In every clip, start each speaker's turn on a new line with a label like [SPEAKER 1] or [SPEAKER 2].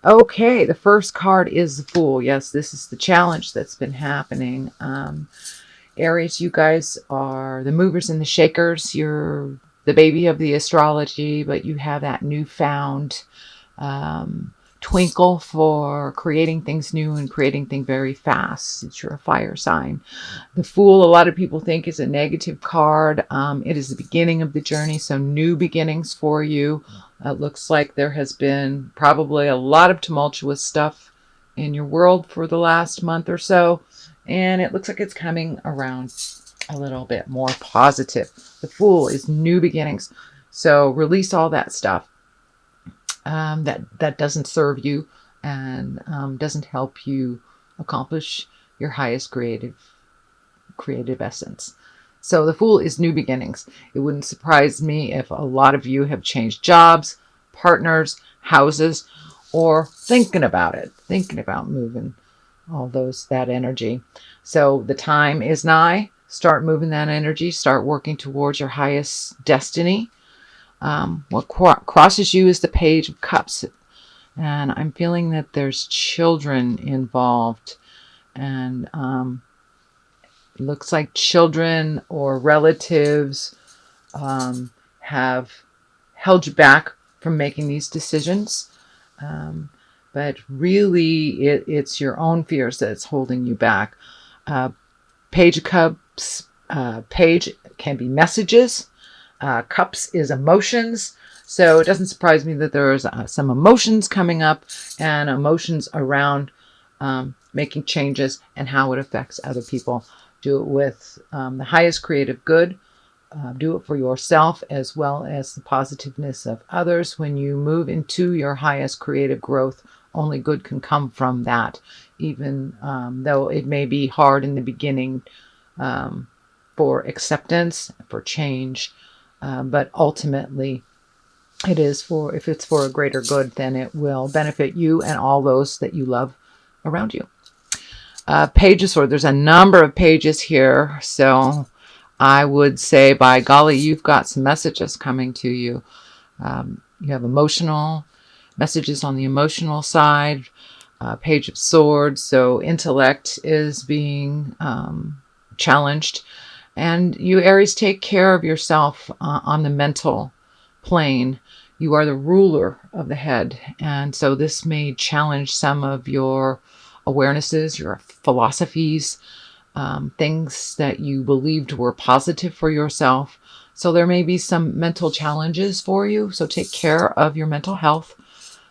[SPEAKER 1] Okay, the first card is the Fool. Yes, this is the challenge that's been happening. Aries, you guys are the movers and the shakers. You're the baby of the astrology, but you have that newfound um, twinkle for creating things new and creating things very fast. Since you're a fire sign. The Fool, a lot of people think, is a negative card. It is the beginning of the journey, so new beginnings for you. It looks like there has been probably a lot of tumultuous stuff in your world for the last month or so, and it looks like it's coming around a little bit more positive. The Fool is new beginnings, so release all that stuff that doesn't serve you and doesn't help you accomplish your highest creative essence. So the Fool is new beginnings. It wouldn't surprise me if a lot of you have changed jobs, partners, houses, or thinking about moving that energy. So the time is nigh. Start moving that energy. Start working towards your highest destiny. What crosses you is the Page of Cups. And I'm feeling that there's children involved. And looks like children or relatives have held you back from making these decisions. But really, it's your own fears that's holding you back. Page of Cups, page can be messages. Cups is emotions. So it doesn't surprise me that there's some emotions coming up and emotions around making changes and how it affects other people. Do it with the highest creative good. Do it for yourself as well as the positiveness of others. When you move into your highest creative growth, only good can come from that, even though it may be hard in the beginning for acceptance, for change. But ultimately, if it's for a greater good, then it will benefit you and all those that you love around you. Page of Swords, there's a number of pages here, so I would say, by golly, you've got some messages coming to you. You have emotional messages on the emotional side. Page of Swords, so intellect is being challenged. And you, Aries, take care of yourself on the mental plane. You are the ruler of the head. And so this may challenge some of your awarenesses, your philosophies, things that you believed were positive for yourself. So there may be some mental challenges for you. So take care of your mental health.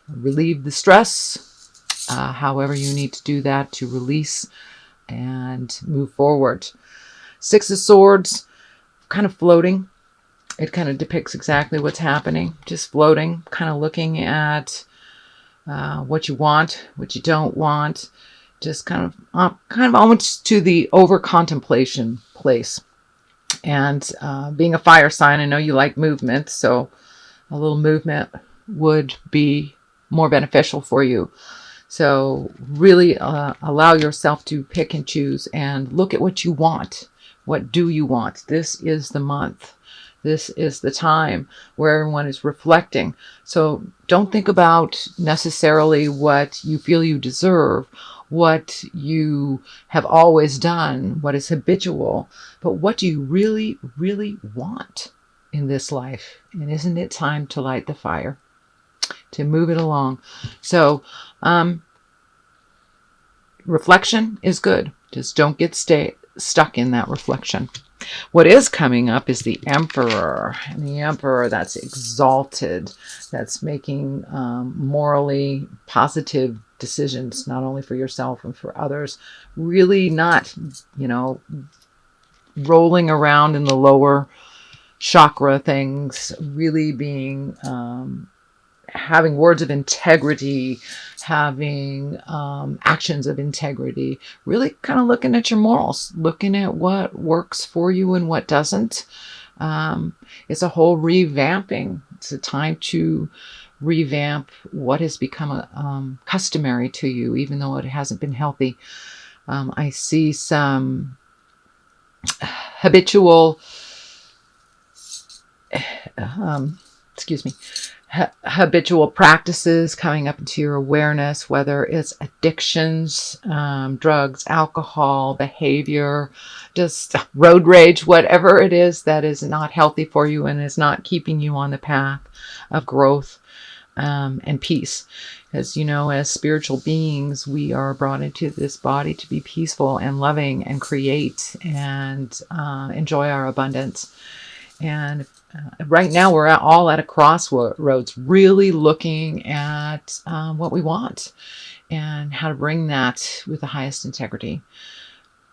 [SPEAKER 1] Relieve the stress, however you need to do that to release and move forward. Six of Swords, kind of floating. It kind of depicts exactly what's happening. Just floating, kind of looking at what you want, what you don't want. Just kind of almost to the over contemplation place. And being a fire sign, I know you like movement, so a little movement would be more beneficial for you. So really allow yourself to pick and choose and look at what you want. What do you want? This is the month. This is the time where everyone is reflecting. So don't think about necessarily what you feel you deserve, what you have always done, what is habitual, but what do you really, really want in this life? And isn't it time to light the fire, to move it along? So reflection is good. Just don't get stuck in that reflection. What is coming up is the Emperor. And the Emperor, that's exalted, that's making morally positive decisions, not only for yourself and for others. Really not, rolling around in the lower chakra things, really being having words of integrity, having actions of integrity, really kind of looking at your morals, looking at what works for you and what doesn't. It's a whole revamping. It's a time to revamp what has become customary to you, even though it hasn't been healthy. I see some habitual habitual practices coming up into your awareness, whether it's addictions, drugs, alcohol, behavior, just road rage, whatever it is that is not healthy for you and is not keeping you on the path of growth and peace. Because, as spiritual beings, we are brought into this body to be peaceful and loving and create and enjoy our abundance. And right now we're all at a crossroads, really looking at what we want and how to bring that with the highest integrity.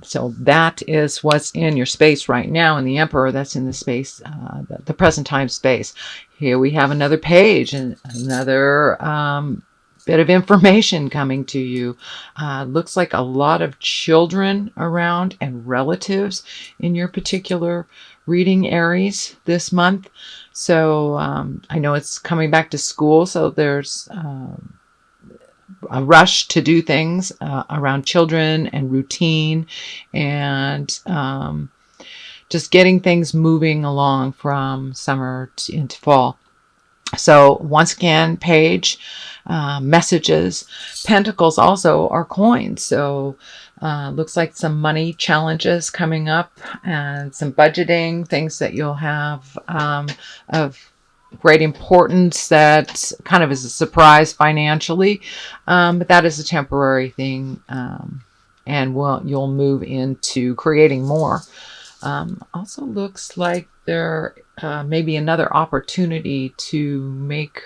[SPEAKER 1] So that is what's in your space right now. And the Emperor, that's in the space, the present time space. Here we have another page and another bit of information coming to you. Looks like a lot of children around and relatives in your particular reading, Aries, this month. So I know it's coming back to school, so there's a rush to do things around children and routine and just getting things moving along from summer into fall. So once again, page, messages. Pentacles also are coins. So looks like some money challenges coming up and some budgeting, things that you'll have of great importance that kind of is a surprise financially. But that is a temporary thing. And you'll move into creating more. Also looks like there may be another opportunity to make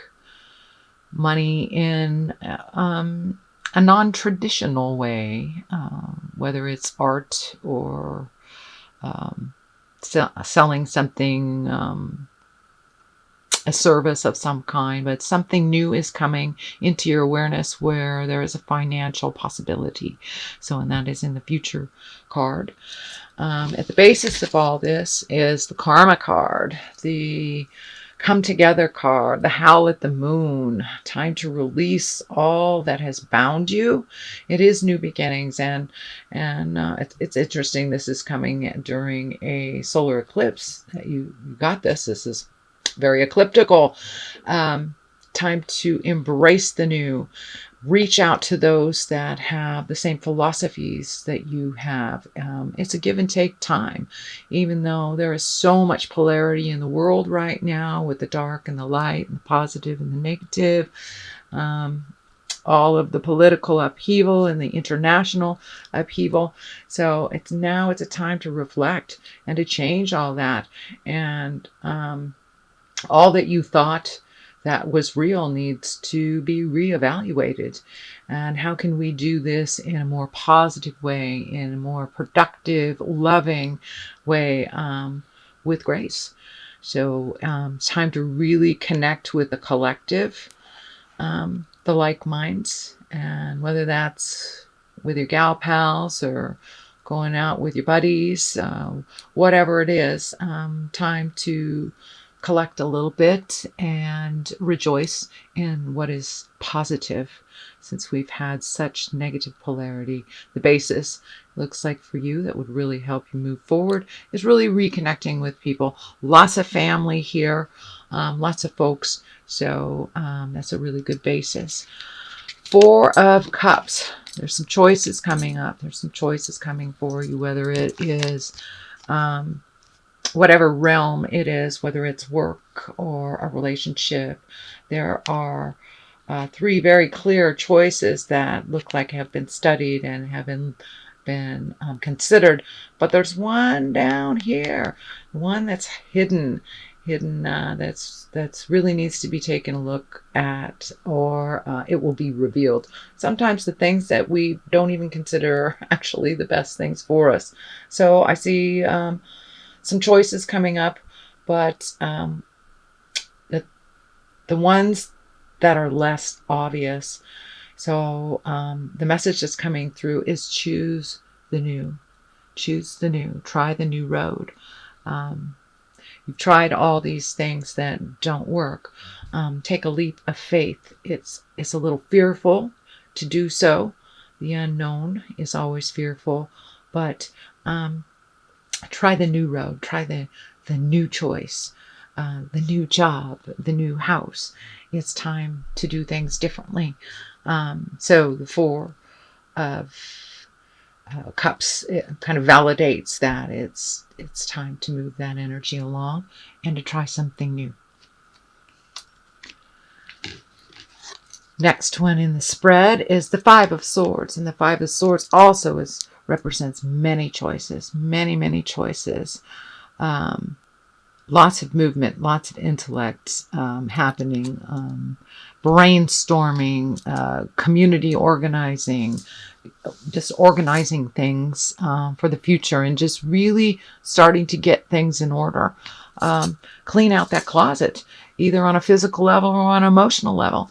[SPEAKER 1] money in a non-traditional way, whether it's art or selling something, a service of some kind, but something new is coming into your awareness where there is a financial possibility. So, and that is in the future card. At the basis of all this is the Karma card, the Come Together card, the Howl at the Moon, time to release all that has bound you. It is new beginnings, and it's interesting. This is coming during a solar eclipse. You got this. This is very ecliptical. Time to embrace the new. Reach out to those that have the same philosophies that you have. It's a give and take time, even though there is so much polarity in the world right now with the dark and the light and the positive and the negative. All of the political upheaval and the international upheaval. So it's a time to reflect and to change all that. And all that you thought that was real needs to be reevaluated. And how can we do this in a more positive way, in a more productive, loving way, with grace? So it's time to really connect with the collective, the like minds, and whether that's with your gal pals or going out with your buddies, whatever it is, time to collect a little bit and rejoice in what is positive, since we've had such negative polarity. The basis looks like for you that would really help you move forward is really reconnecting with people. Lots of family here, lots of folks. So that's a really good basis. Four of Cups. There's some choices coming up. There's some choices coming for you, whether it is whatever realm it is, whether it's work or a relationship. There are three very clear choices that look like have been studied and have been considered. But there's one down here, one that's hidden, that's really needs to be taken a look at, or it will be revealed. Sometimes the things that we don't even consider are actually the best things for us. So I see some choices coming up, but the ones that are less obvious. So the message that's coming through is choose the new. Choose the new. Try the new road. You've tried all these things that don't work. Take a leap of faith. It's a little fearful to do so. The unknown is always fearful, but try the new road. Try the new choice. the new job, the new house. It's time to do things differently. So the Four of Cups, it kind of validates that it's time to move that energy along and to try something new. Next one in the spread is the Five of Swords, and the Five of Swords also represents many choices, many choices. Lots of movement, lots of intellect happening, brainstorming, community organizing, just organizing things for the future, and just really starting to get things in order. Clean out that closet, either on a physical level or on an emotional level.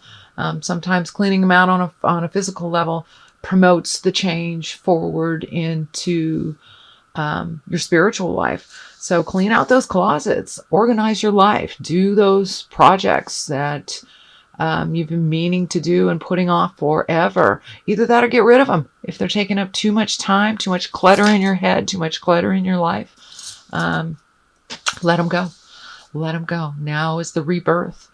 [SPEAKER 1] Sometimes cleaning them out on a physical level promotes the change forward into your spiritual life. So clean out those closets, organize your life, do those projects that you've been meaning to do and putting off forever. Either that or get rid of them. If they're taking up too much time, too much clutter in your head, too much clutter in your life, let them go. Let them go. Now is the rebirth.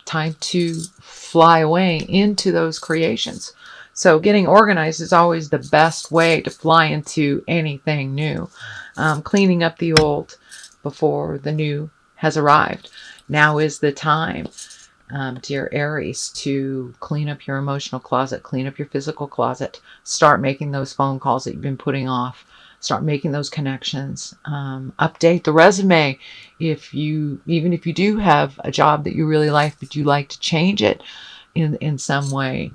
[SPEAKER 1] Time to fly away into those creations. So getting organized is always the best way to fly into anything new. Cleaning up the old before the new has arrived. Now is the time, dear Aries, to clean up your emotional closet, clean up your physical closet, start making those phone calls that you've been putting off, start making those connections, update the resume. Even if you do have a job that you really like, but you like to change it in some way.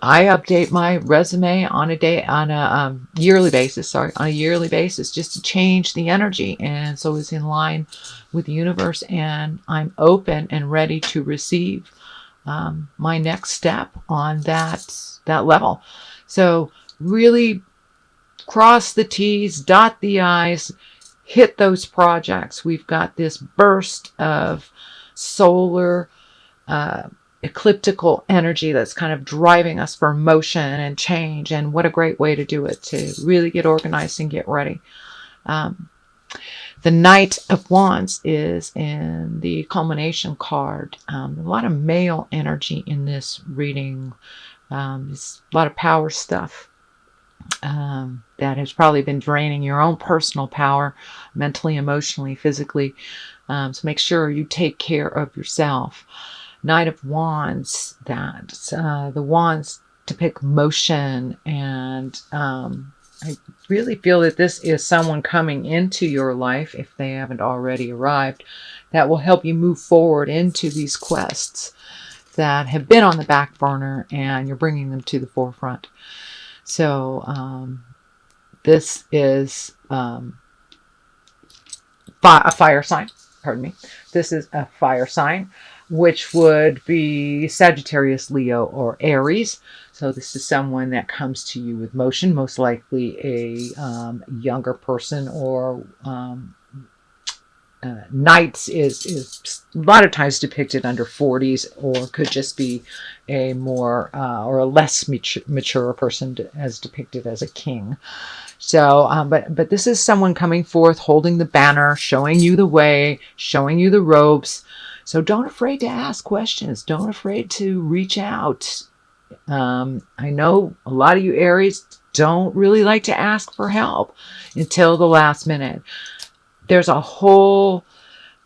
[SPEAKER 1] I update my resume on a yearly basis, just to change the energy. And so it's in line with the universe, and I'm open and ready to receive my next step on that level. So really cross the T's, dot the I's, hit those projects. We've got this burst of solar ecliptical energy that's kind of driving us for motion and change, and what a great way to do it, to really get organized and get ready. The Knight of Wands is in the culmination card. A lot of male energy in this reading. It's a lot of power stuff that has probably been draining your own personal power, mentally, emotionally, physically. So make sure you take care of yourself. Knight of Wands, the wands depict motion, and I really feel that this is someone coming into your life, if they haven't already arrived, that will help you move forward into these quests that have been on the back burner, and you're bringing them to the forefront. So this is a fire sign. Pardon me. This is a fire sign, which would be Sagittarius, Leo, or Aries. So this is someone that comes to you with motion, most likely a younger person, or Knights is a lot of times depicted under 40s, or could just be a more or a less mature person as depicted as a king. So, but this is someone coming forth, holding the banner, showing you the way, showing you the ropes. So don't afraid to ask questions. Don't afraid to reach out. I know a lot of you Aries don't really like to ask for help until the last minute. There's a whole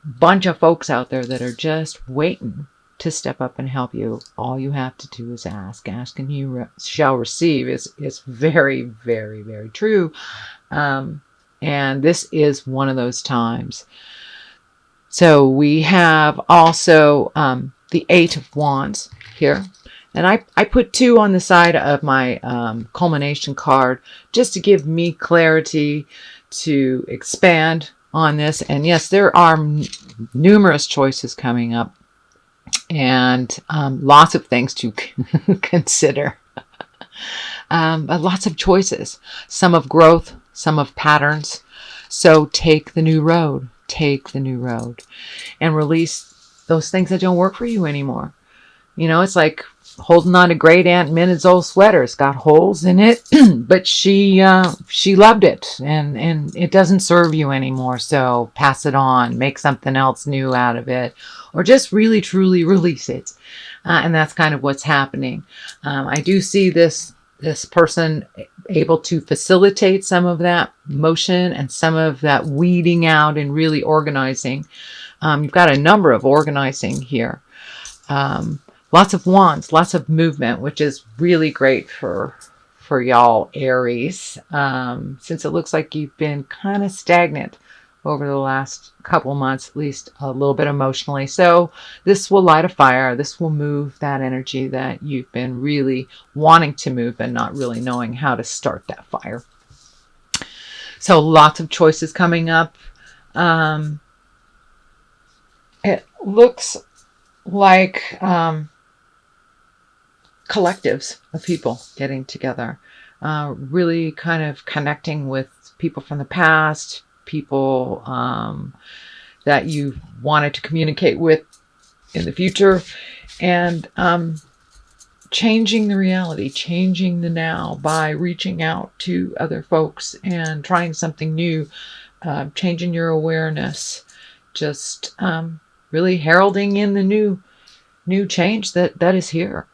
[SPEAKER 1] bunch of folks out there that are just waiting to step up and help you. All you have to do is ask. Ask and you shall receive is very, very, very true. And this is one of those times. So we have also the Eight of Wands here. And I put 2 on the side of my culmination card just to give me clarity to expand on this. And yes, there are numerous choices coming up, and lots of things to consider. But lots of choices, some of growth, some of patterns. So take the new road. Take the new road and release those things that don't work for you anymore. You know, it's like holding on to great Aunt Minna's old sweater. It's got holes in it, but she loved it, and it doesn't serve you anymore. So pass it on, make something else new out of it, or just really truly release it. And that's kind of what's happening. I do see this person able to facilitate some of that motion and some of that weeding out and really organizing. You've got a number of organizing here. Lots of wands, lots of movement, which is really great for y'all Aries, since it looks like you've been kind of stagnant over the last couple months, at least a little bit emotionally. So this will light a fire. This will move that energy that you've been really wanting to move and not really knowing how to start that fire. So lots of choices coming up. It looks like collectives of people getting together, really kind of connecting with people from the past, people that you wanted to communicate with in the future, and changing the reality, changing the now by reaching out to other folks and trying something new, changing your awareness, just really heralding in the new change that is here.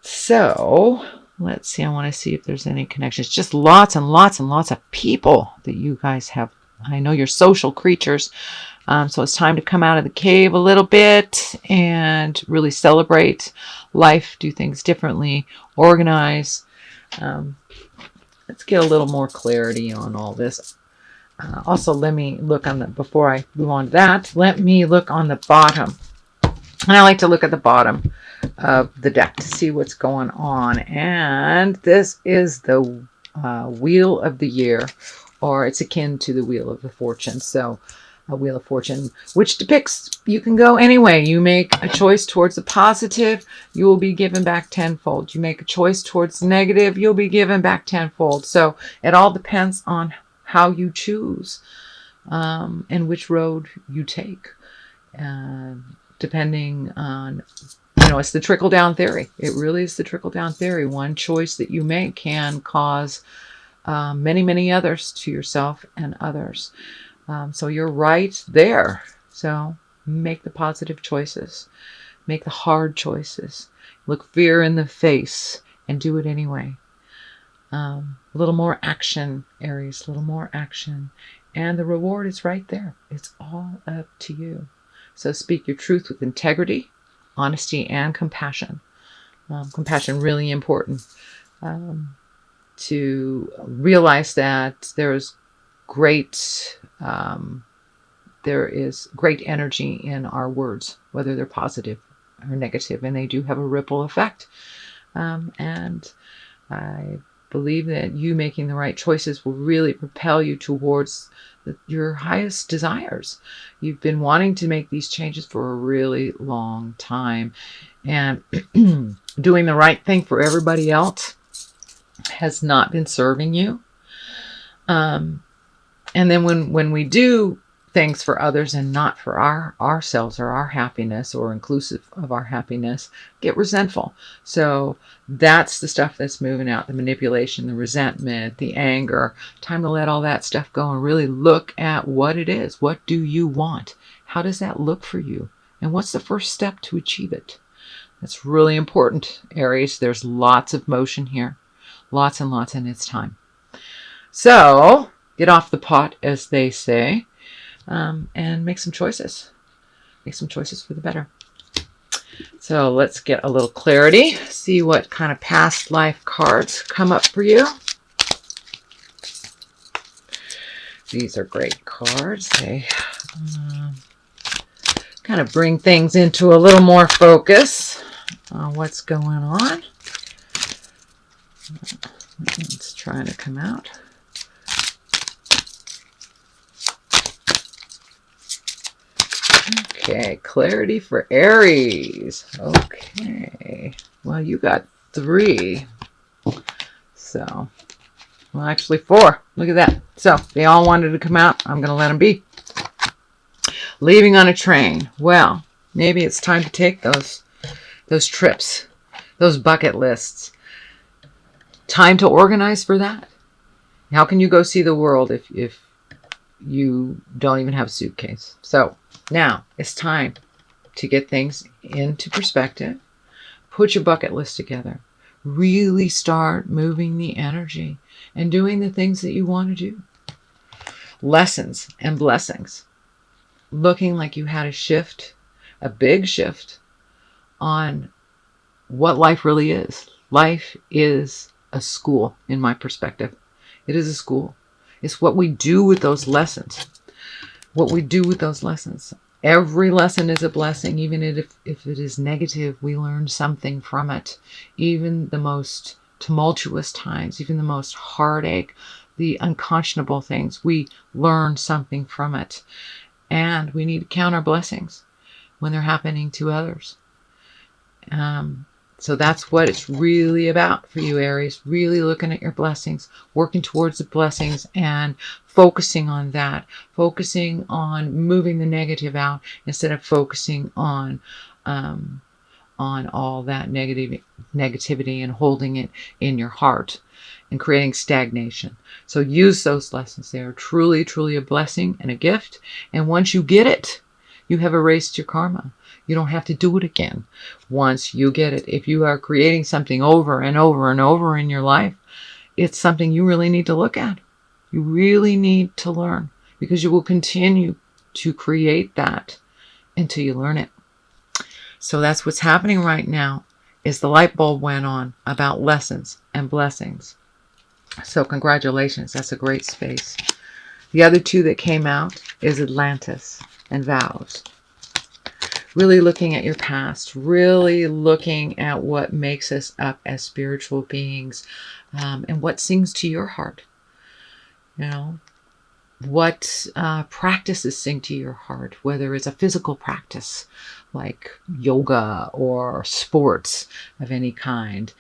[SPEAKER 1] So let's see. I want to see if there's any connections. Just lots and lots and lots of people that you guys have. I know you're social creatures. So it's time to come out of the cave a little bit and really celebrate life, do things differently, organize. Let's get a little more clarity on all this. Also, let me look on before I move on to that, let me look on the bottom. And I like to look at the bottom of the deck to see what's going on. And this is the Wheel of the Year, or it's akin to the Wheel of the Fortune. So a Wheel of Fortune, which depicts you can go any way. You make a choice towards the positive, you will be given back tenfold. You make a choice towards the negative, you'll be given back tenfold. So it all depends on how you choose and which road you take. Depending on, it's the trickle-down theory. It really is the trickle-down theory. One choice that you make can cause many, many others to yourself and others. So you're right there. So make the positive choices. Make the hard choices. Look fear in the face and do it anyway. A little more action, Aries, a little more action. And the reward is right there. It's all up to you. So speak your truth with integrity, honesty, and compassion. Compassion, really important. To realize that there is great energy in our words, whether they're positive or negative, and they do have a ripple effect. And I believe that you making the right choices will really propel you towards your highest desires. You've been wanting to make these changes for a really long time, and doing the right thing for everybody else has not been serving you. And then when we do things for others and not for ourselves or our happiness or inclusive of our happiness, get resentful. So that's the stuff that's moving out, the manipulation, the resentment, the anger. Time to let all that stuff go and really look at what it is. What do you want? How does that look for you? And what's the first step to achieve it? That's really important, Aries. There's lots of motion here. Lots and lots, and it's time. So get off the pot, as they say. And make some choices. Make some choices for the better. So let's get a little clarity. See what kind of past life cards come up for you. These are great cards. They kind of bring things into a little more focus on what's going on. It's trying to come out. Okay, clarity for Aries. Okay. Well, you got 3. So, well, actually 4. Look at that. So, they all wanted to come out. I'm going to let them be. Leaving on a train. Well, maybe it's time to take those those trips, those bucket lists. Time to organize for that. How can you go see the world if you don't even have a suitcase? So now it's time to get things into perspective. Put your bucket list together. Really start moving the energy and doing the things that you want to do. Lessons and blessings. Looking like you had a shift, a big shift on what life really is. Life is a school, in my perspective. It is a school. It's what we do with those lessons. What we do with those lessons. Every lesson is a blessing, even if it is negative, we learn something from it. Even the most tumultuous times, even the most heartache, the unconscionable things, we learn something from it. And we need to count our blessings when they're happening to others. So that's what it's really about for you, Aries. Really looking at your blessings, working towards the blessings and focusing on that. Focusing on moving the negative out instead of focusing on all that negativity and holding it in your heart and creating stagnation. So use those lessons. They are truly, truly a blessing and a gift. And once you get it, you have erased your karma. You don't have to do it again once you get it. If you are creating something over and over and over in your life, it's something you really need to look at. You really need to learn, because you will continue to create that until you learn it. So that's what's happening right now, is the light bulb went on about lessons and blessings. So congratulations. That's a great space. The other two that came out is Atlantis and vows. Really looking at your past, really looking at what makes us up as spiritual beings, and what sings to your heart. You know, what practices sing to your heart, whether it's a physical practice like yoga or sports of any kind.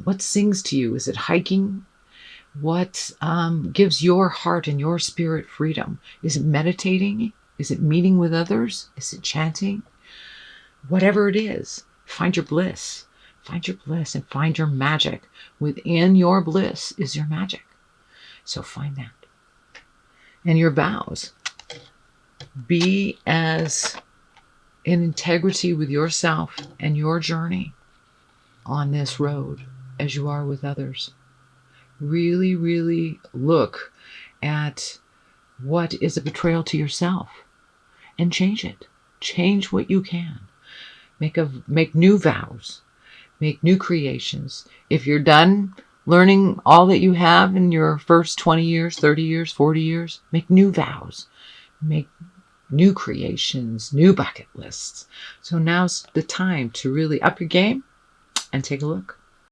[SPEAKER 1] What sings to you? Is it hiking? What gives your heart and your spirit freedom? Is it meditating? Is it meeting with others? Is it chanting? Whatever it is, find your bliss. Find your bliss and find your magic. Within your bliss is your magic. So find that. And your vows. Be as in integrity with yourself and your journey on this road as you are with others. Really, really look at what is a betrayal to yourself and change it. Change what you can. Make new vows. Make new creations. If you're done learning all that you have in your first 20 years, 30 years, 40 years, make new vows. Make new creations, new bucket lists. So now's the time to really up your game and take a look.